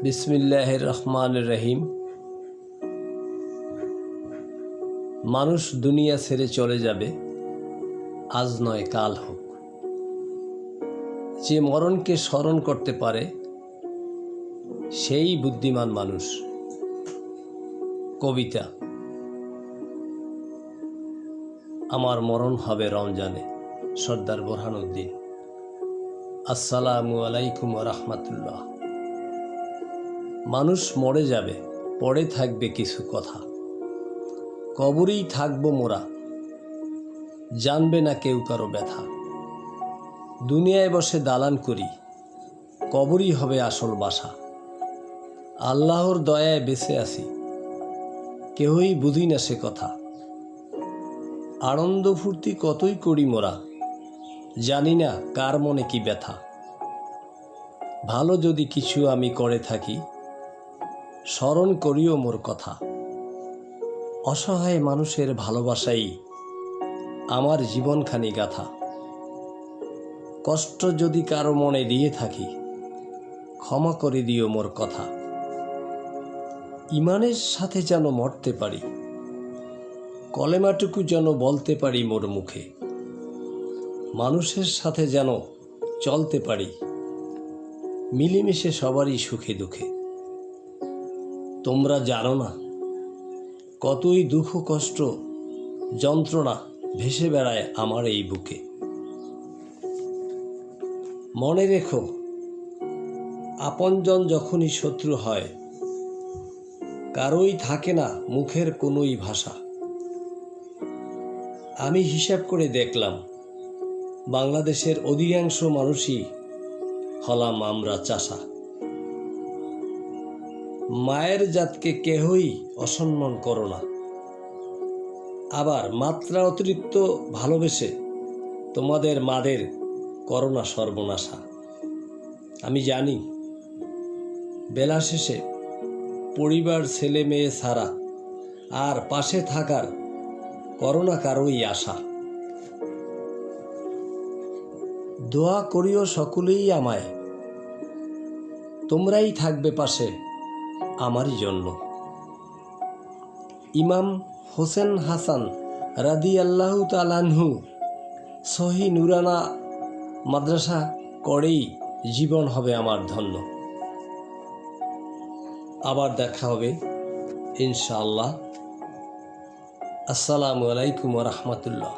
বিসমিল্লাহির রহমানির রহিম। মানুষ দুনিয়া ছেড়ে চলে যাবে, আজ নয় কাল হোক। যে মরণকে স্মরণ করতে পারে সেই বুদ্ধিমান মানুষ। কবিতা। আমার মরণ হবে রমজানে, সর্দার বোরহানউদ্দিন। আসসালামু আলাইকুম ওয়া রাহমাতুল্লাহ। মানুষ মরে যাবে, পড়ে থাকবে কিছু কথা। কবরেই থাকবো মোরা, জানবে না কেউ কারো ব্যথা। দুনিয়ায় বসে দালান করি, কবরই হবে আসল বাসা। আল্লাহর দয়ায় বেঁচে আছি, কেউই বুঝি না সে কথা। আনন্দ ফুর্তি কতই করি মোরা, জানি না কার মনে কি ব্যথা। ভালো যদি কিছু আমি করে থাকি, স্মরণ করিও মোর কথা। অসহায় মানুষের ভালোবাসাই আমার জীবনখানি গাথা। কষ্ট যদি কারো মনে দিয়ে থাকি, ক্ষমা করে দিও মোর কথা। ইমানের সাথে যেন মরতে পারি, কলেমাটুকু যেন বলতে পারি মোর মুখে। মানুষের সাথে যেন চলতে পারি, মিলেমিশে সবারই সুখে দুঃখে। তোমরা জানো না কতই দুঃখ কষ্ট যন্ত্রণা ভেসে বেড়ায় আমার এই বুকে। মনে রেখো, আপনজন যখনই শত্রু হয়, কারোই থাকে না মুখের কোনোই ভাষা। আমি হিসাব করে দেখলাম, বাংলাদেশের অধিকাংশ মানুষই হলাম আমরা চাষা। মায়ের জাতকে কেহই অসম্মান করো না, আবার মাত্রা অতিরিক্ত ভালোবেসে তোমাদের মাদের করো না সর্বনাশা। আমি জানি বেলা শেষে পরিবার ছেলে মেয়ে ছাড়া আর পাশে থাকার করো না কারোই আশা। দোয়া করিও সকলেই আমায়, তোমরাই থাকবে পাশে আমারই জন্য। ইমাম হোসেন হাসান রাদিয়াল্লাহু তাআলা আনহু সহি নুরানা মাদ্রাসা করেই জীবন হবে আমার ধন্য। আবার দেখা হবে ইনশাআল্লাহ। আসসালামু আলাইকুম ওয়া রাহমাতুল্লাহ।